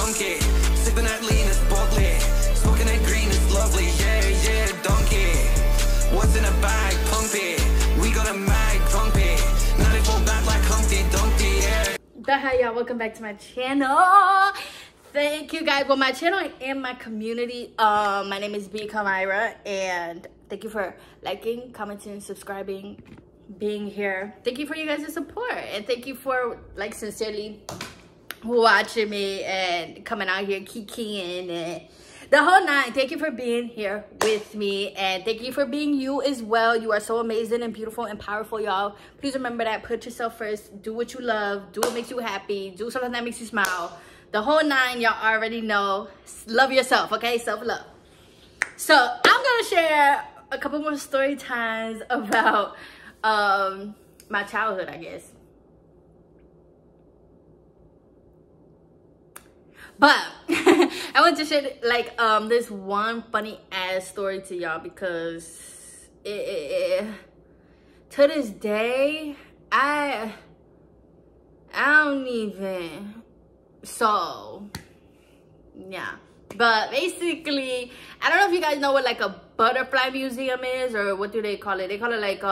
junkie. Sipping that lean is bubbly. Smoking that green is lovely. Yeah, yeah, donkey. What's in a bag? Pumpy. We got a mag, pumpy. 94 back like Humpty Dumpty, yeah. Hi y'all, welcome back to my channel. Thank you guys. Well, my channel and my community. My name is B Kamira, and thank you for liking, commenting, subscribing, being here. Thank you for you guys' support, and thank you for like sincerely watching me and coming out here kikiing and the whole nine. Thank you for being here with me, and thank you for being you as well. You are so amazing and beautiful and powerful, y'all. Please remember that. Put yourself first. Do what you love. Do what makes you happy. Do something that makes you smile. The whole nine, y'all already know. Love yourself, okay? Self-love. So I'm gonna share a couple more story times about my childhood, I guess. But I want to share like this one funny ass story to y'all, because to this day I don't even. So yeah, but basically I don't know if you guys know what like a butterfly museum is, or what do they call it? They call it like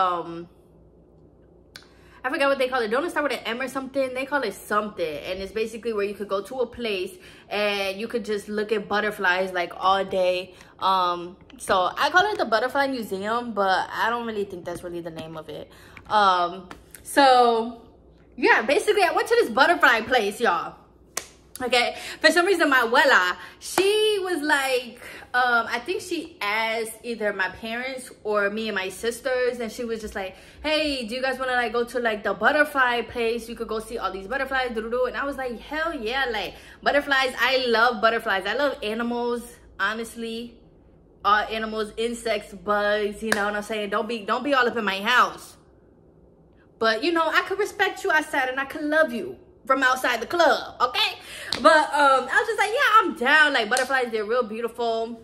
I forgot what they call it. Don't it start with an M or something? They call it something, and it's basically where you could go to a place and you could just look at butterflies like all day. So I call it the Butterfly Museum, but I don't really think that's really the name of it. So yeah, basically I went to this butterfly place, y'all. Okay, for some reason my abuela, she was like, I think she asked either my parents or me and my sisters, and she was just like, hey, do you guys want to like go to like the butterfly place? You could go see all these butterflies, and I was like, hell yeah, like butterflies. I love butterflies. I love animals, honestly. Animals, insects, bugs, you know what I'm saying? Don't be all up in my house. But you know, I could respect you outside and I could love you from outside the club, okay? But I was just like, yeah, I'm down. Like butterflies, they're real beautiful,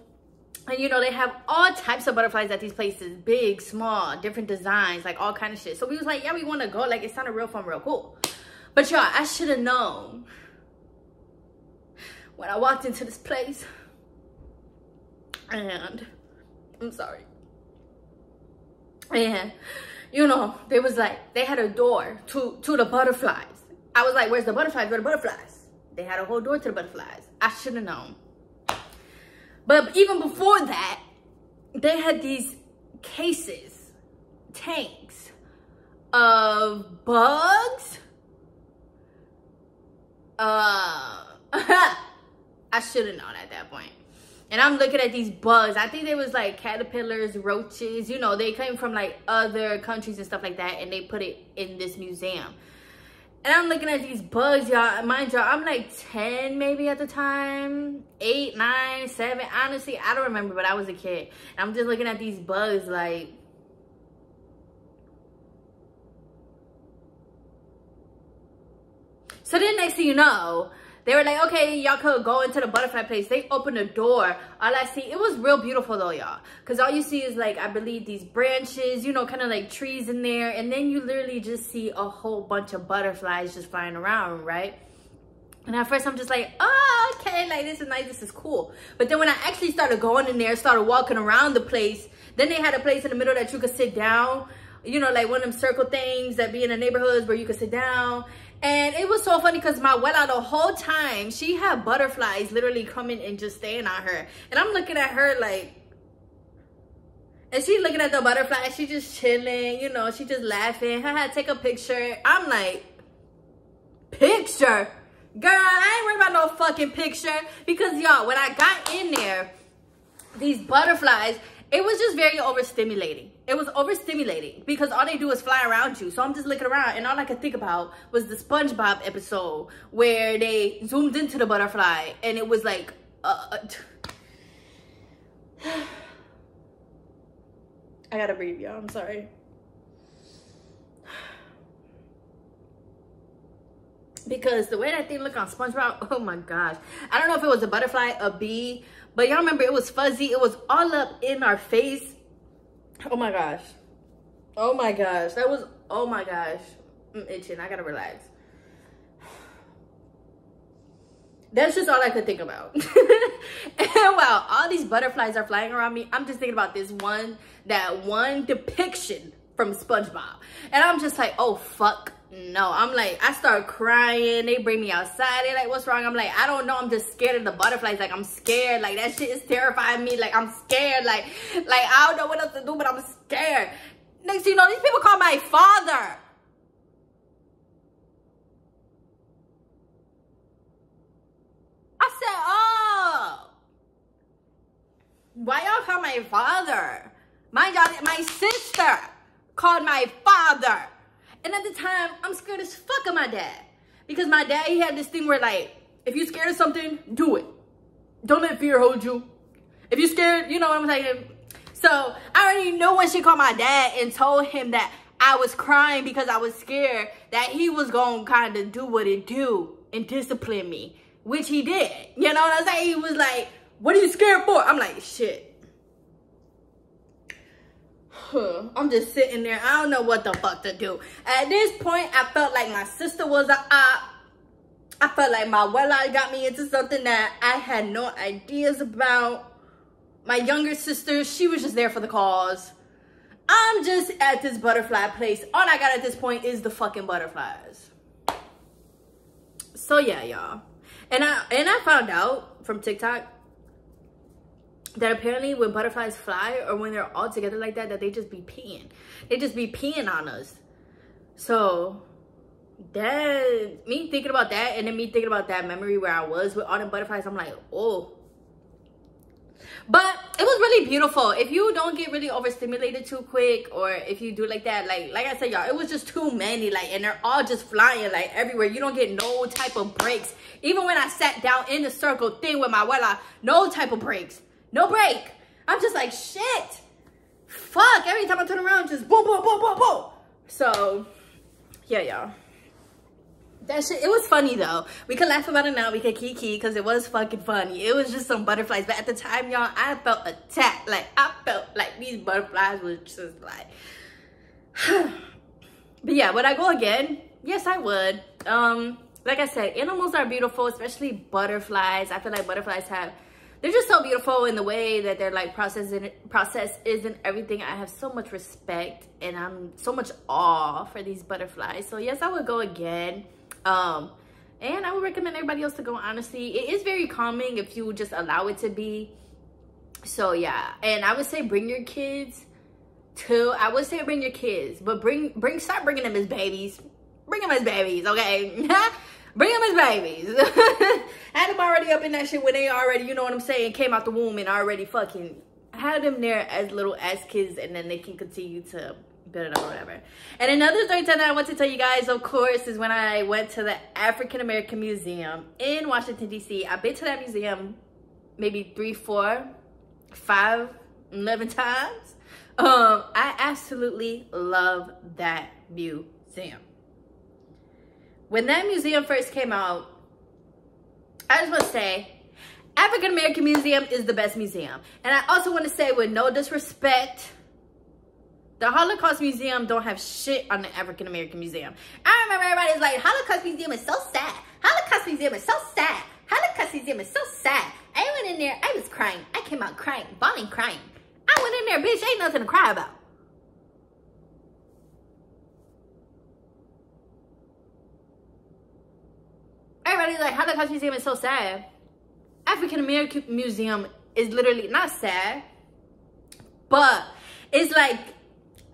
and you know, they have all types of butterflies at these places, big, small, different designs, like all kind of shit. So we was like, yeah, we want to go. Like it sounded real fun, real cool. But y'all, I should have known when I walked into this place, and I'm sorry, and you know, they was like, they had a door to the butterflies. I was like, where's the butterflies? Where are the butterflies? They had a whole door to the butterflies. I should have known. But even before that, they had these cases, tanks of bugs. I should have known at that point. And I'm looking at these bugs. I think they was like caterpillars, roaches. You know, they came from like other countries and stuff like that, and they put it in this museum. And I'm looking at these bugs, y'all. Mind y'all, I'm like 10 maybe at the time. 8, 9, 7. Honestly, I don't remember, but I was a kid. And I'm just looking at these bugs like... So then next thing you know, they were like, okay, y'all could go into the butterfly place. They opened the door. All I see, it was real beautiful though, y'all. Because all you see is like, I believe these branches, you know, kind of like trees in there. And then you literally just see a whole bunch of butterflies just flying around, right? And at first I'm just like, oh, okay, like this is nice, this is cool. But then when I actually started going in there, started walking around the place, then they had a place in the middle that you could sit down. You know, like one of them circle things that be in the neighborhoods where you could sit down. And it was so funny because my abuela, the whole time, she had butterflies literally coming and just staying on her. And I'm looking at her like, and she's looking at the butterfly. She just chilling, you know, she just laughing. Haha, take a picture. I'm like, picture? Girl, I ain't worried about no fucking picture. Because, y'all, when I got in there, these butterflies, it was just very overstimulating. It was overstimulating because all they do is fly around you. So I'm just looking around, and all I could think about was the SpongeBob episode where they zoomed into the butterfly, and it was like, I gotta breathe, y'all. I'm sorry. Because the way that thing looked on SpongeBob, oh my gosh. I don't know if it was a butterfly, a bee, but y'all remember it was fuzzy. It was all up in our face. Oh my gosh. Oh my gosh. That was, oh my gosh. I'm itching. I gotta relax. That's just all I could think about. And while all these butterflies are flying around me, I'm just thinking about that one depiction from SpongeBob. And I'm just like, oh, fuck no. I'm like, I start crying. They bring me outside. They're like, what's wrong? I'm like, I don't know. I'm just scared of the butterflies. Like, I'm scared. Like, that shit is terrifying me. Like, I'm scared. Like I don't know what else to do, but I'm scared. Next thing you know, these people call my father. I said, oh, why y'all call my father? My sister called my father. And at the time, I'm scared as fuck of my dad. Because my dad, he had this thing where, like, if you're scared of something, do it. Don't let fear hold you. If you're scared, you know what I'm saying? So, I already knew when she called my dad and told him that I was crying because I was scared, that he was going to kind of do what it do and discipline me. Which he did. You know what I'm saying? He was like, what are you scared for? I'm like, shit. I'm just sitting there. I don't know what the fuck to do. At this point, I felt like my sister was a op. I felt like my abuela got me into something that I had no ideas about. My younger sister, she was just there for the cause. I'm just at this butterfly place. All I got at this point is the fucking butterflies. So yeah, y'all. And I found out from TikTok that apparently when butterflies fly or when they're all together like that, that they just be peeing. They just be peeing on us. So that, me thinking about that and then me thinking about that memory where I was with all the butterflies, I'm like, oh. But it was really beautiful. If you don't get really overstimulated too quick, or if you do like that, like I said, y'all, it was just too many, like, and they're all just flying like everywhere. You don't get no type of breaks. Even when I sat down in the circle thing with my abuela, no type of breaks. No break. I'm just like, shit. Fuck. Every time I turn around, just boom, boom, boom, boom, boom. So, yeah, y'all. That shit, it was funny, though. We could laugh about it now. We could kiki, because it was fucking funny. It was just some butterflies. But at the time, y'all, I felt attacked. Like, I felt like these butterflies was just like... But yeah, would I go again? Yes, I would. Like I said, animals are beautiful, especially butterflies. I feel like butterflies have... They're just so beautiful in the way that they're like process is and everything. I have so much respect and I'm so much awe for these butterflies. So yes, I would go again. And I would recommend everybody else to go, honestly. It is very calming if you just allow it to be. So yeah, and I would say bring your kids too. I would say bring your kids, but start bringing them as babies. Bring them as babies, okay? Bring them as babies. Had them already up in that shit when they already, you know what I'm saying, came out the womb and already fucking had them there as little as kids, and then they can continue to build it up or whatever. And another story time that I want to tell you guys, of course, is when I went to the African American Museum in Washington, D.C. I've been to that museum maybe 3, 4, 5, 11 times. I absolutely love that museum. When that museum first came out, I just want to say, African American Museum is the best museum. And I also want to say, with no disrespect, the Holocaust Museum don't have shit on the African American Museum. I remember everybody's like, Holocaust Museum is so sad. Holocaust Museum is so sad. Holocaust Museum is so sad. I went in there, I was crying. I came out crying, bawling, crying. I went in there, bitch, ain't nothing to cry about. Everybody's like, Holocaust Museum is so sad. African American Museum is literally not sad, but it's like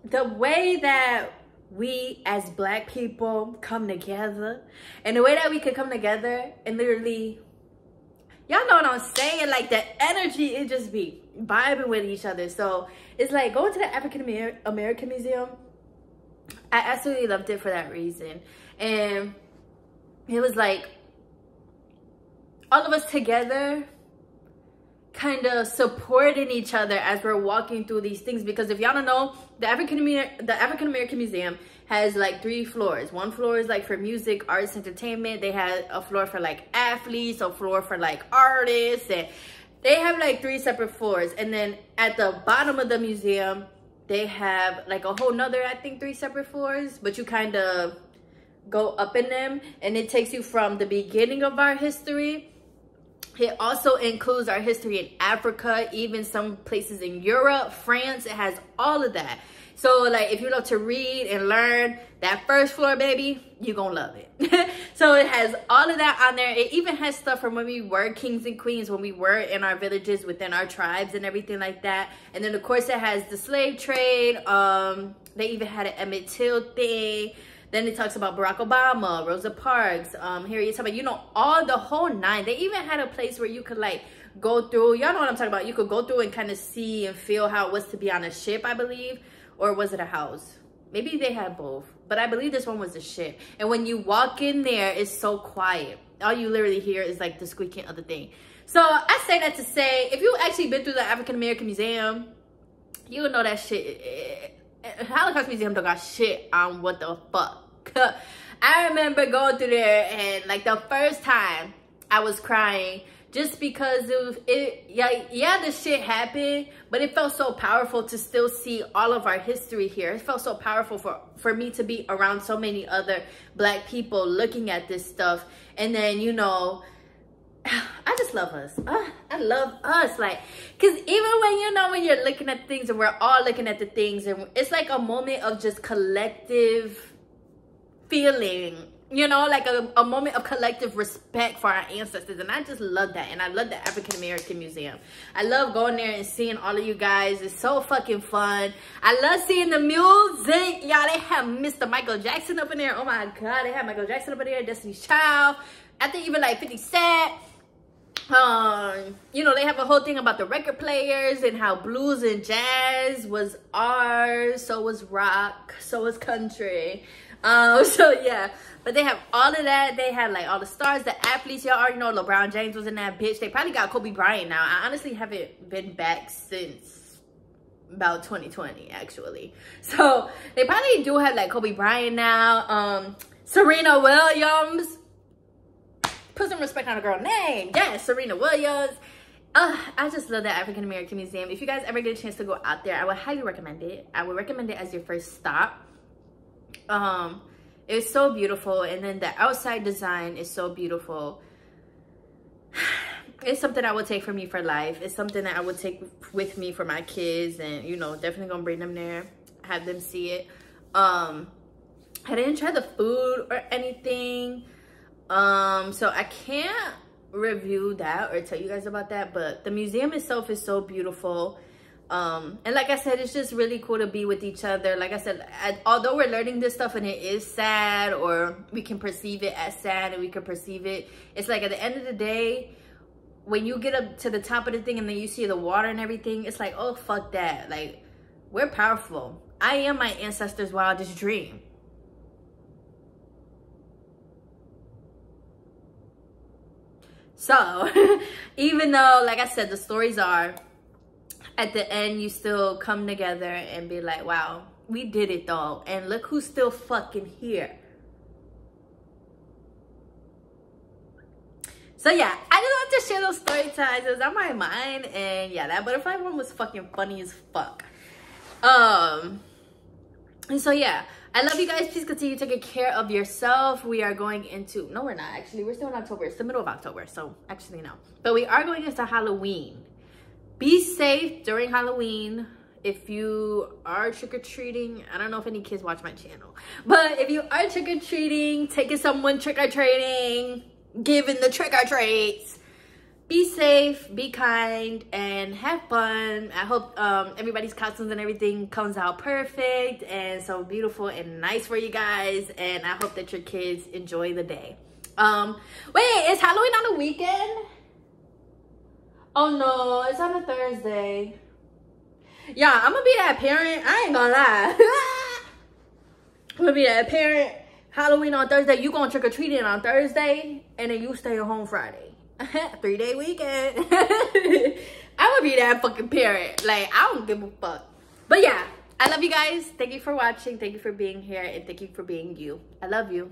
the way that we as Black people come together, and the way that we could come together and literally, y'all know what I'm saying, like the energy, it just be vibing with each other. So it's like going to the African American Museum, I absolutely loved it for that reason. And it was like all of us together kind of supporting each other as we're walking through these things. Because if y'all don't know, the African American Museum has like 3 floors. One floor is like for music, arts, entertainment. They have a floor for like athletes, a floor for like artists, and they have like 3 separate floors. And then at the bottom of the museum, they have like a whole nother, I think, 3 separate floors, but you kind of go up in them, and it takes you from the beginning of our history It also includes our history in Africa, even some places in Europe, France. It has all of that. So like if you love to read and learn, that first floor, baby, you're gonna love it. So it has all of that on there. It even has stuff from when we were kings and queens, when we were in our villages, within our tribes and everything like that. And then of course it has the slave trade. They even had an Emmett Till thing. Then it talks about Barack Obama, Rosa Parks, Harriet Tubman, you know, all the whole nine. They even had a place where you could like go through, y'all know what I'm talking about. You could go through and kind of see and feel how it was to be on a ship, I believe. Or was it a house? Maybe they had both. But I believe this one was a ship. And when you walk in there, it's so quiet. All you literally hear is like the squeaking of the thing. So I say that to say, if you actually been through the African American Museum, you would know that shit. Holocaust Museum don't got shit on what the fuck. I remember going through there and like the first time I was crying just because yeah, this shit happened, but it felt so powerful to still see all of our history here. It felt so powerful for me to be around so many other Black people looking at this stuff. And then, you know, I just love us. I love us. Like, because even when, you know, when you're looking at things and we're all looking at the things, and it's like a moment of just collective feeling, you know, like a moment of collective respect for our ancestors. And I just love that. And I love the African American Museum. I love going there and seeing all of you guys. It's so fucking fun. I love seeing the music. Y'all, they have Mr. Michael Jackson up in there. Oh my God, they have Michael Jackson up in there. Destiny's Child. I think even like 50 Cent. You know, they have a whole thing about the record players and how blues and jazz was ours. So was rock. So was country. So yeah, but they have all of that. They had like all the stars, the athletes. Y'all already know LeBron James was in that bitch. They probably got Kobe Bryant now. I honestly haven't been back since about 2020 actually. So they probably do have like Kobe Bryant now. Serena Williams. Put some respect on a girl name. Yes, Serena Williams. I just love the African American Museum. If you guys ever get a chance to go out there, I would highly recommend it. I would recommend it as your first stop. It's so beautiful, and then the outside design is so beautiful. It's something I would take for me for life. It's something that I would take with me for my kids, and you know, definitely gonna bring them there, have them see it. I didn't try the food or anything, so I can't review that or tell you guys about that, but the museum itself is so beautiful. And like I said, it's just really cool to be with each other. Like I said, although we're learning this stuff and it is sad, or we can perceive it as sad and we can perceive it, it's like at the end of the day, when you get up to the top of the thing and then you see the water and everything, it's like, oh, fuck that. Like, we're powerful. I am my ancestors' wildest dream. So, even though, like I said, the stories are, at the end, you still come together and be like, wow, we did it though. And look who's still fucking here. So yeah, I just want to share those story times. It was on my mind. And yeah, that butterfly one was fucking funny as fuck. And so yeah, I love you guys. Please continue taking care of yourself. We are going into, no, we're not actually. We're still in October. It's the middle of October. So actually, no. But we are going into Halloween. Be safe during Halloween. If you are trick-or-treating, I don't know if any kids watch my channel, but if you are trick-or-treating, taking someone trick-or-treating, giving the trick-or-treats, be safe, be kind, and have fun. I hope everybody's costumes and everything comes out perfect and so beautiful and nice for you guys, and I hope that your kids enjoy the day. Wait, is Halloween on the weekend? Oh no, it's on a Thursday. Yeah, I'm gonna be that parent. I ain't gonna lie. I'm gonna be that parent. Halloween on Thursday. You gonna trick-or-treating on Thursday, and then you stay home Friday. 3-day weekend. I'm gonna be that fucking parent. Like, I don't give a fuck. But yeah, I love you guys. Thank you for watching. Thank you for being here. And thank you for being you. I love you.